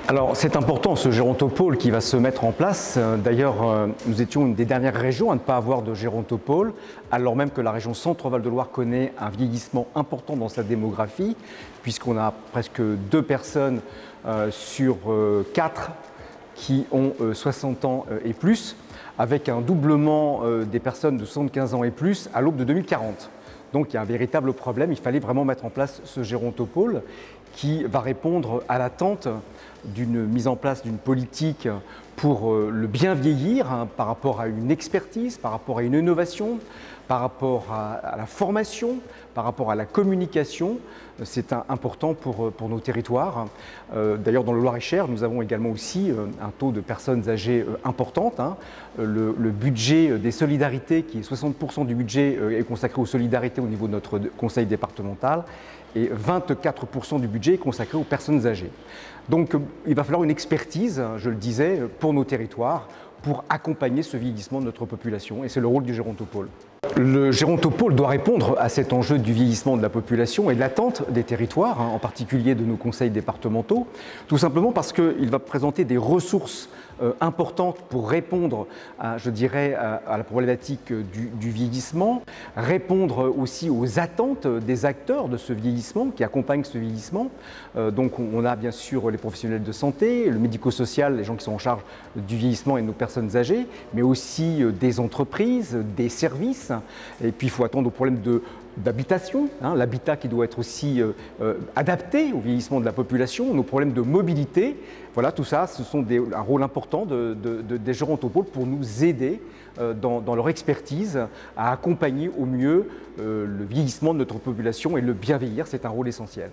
Alors c'est important ce gérontopôle qui va se mettre en place. D'ailleurs, nous étions une des dernières régions à ne pas avoir de gérontopôle, alors même que la région Centre-Val de Loire connaît un vieillissement important dans sa démographie, puisqu'on a presque 2 personnes sur 4 qui ont 60 ans et plus, avec un doublement des personnes de 75 ans et plus à l'aube de 2040. Donc il y a un véritable problème, il fallait vraiment mettre en place ce gérontopôle qui va répondre à l'attente d'une mise en place d'une politique pour le bien vieillir, par rapport à une expertise, par rapport à une innovation, par rapport à la formation, par rapport à la communication. C'est important pour nos territoires. D'ailleurs, dans le Loir-et-Cher, nous avons également aussi un taux de personnes âgées importante. Le budget des solidarités, qui est 60% du budget, est consacré aux solidarités au niveau de notre conseil départemental, et 24% du budget est consacré aux personnes âgées. Donc il va falloir une expertise, je le disais, pour nos territoires, pour accompagner ce vieillissement de notre population, et c'est le rôle du gérontopôle. Le gérontopôle doit répondre à cet enjeu du vieillissement de la population et de l'attente des territoires, en particulier de nos conseils départementaux, tout simplement parce qu'il va présenter des ressources importantes pour répondre à, je dirais, à la problématique du vieillissement, répondre aussi aux attentes des acteurs de ce vieillissement, qui accompagnent ce vieillissement. Donc on a bien sûr les professionnels de santé, le médico-social, les gens qui sont en charge du vieillissement et de nos personnes âgées, mais aussi des entreprises, des services. Et puis il faut attendre aux problèmes d'habitation, l'habitat qui doit être aussi adapté au vieillissement de la population, nos problèmes de mobilité. Voilà, tout ça, ce sont un rôle important des gérontopôles pour nous aider dans leur expertise à accompagner au mieux le vieillissement de notre population, et le bien vieillir, c'est un rôle essentiel.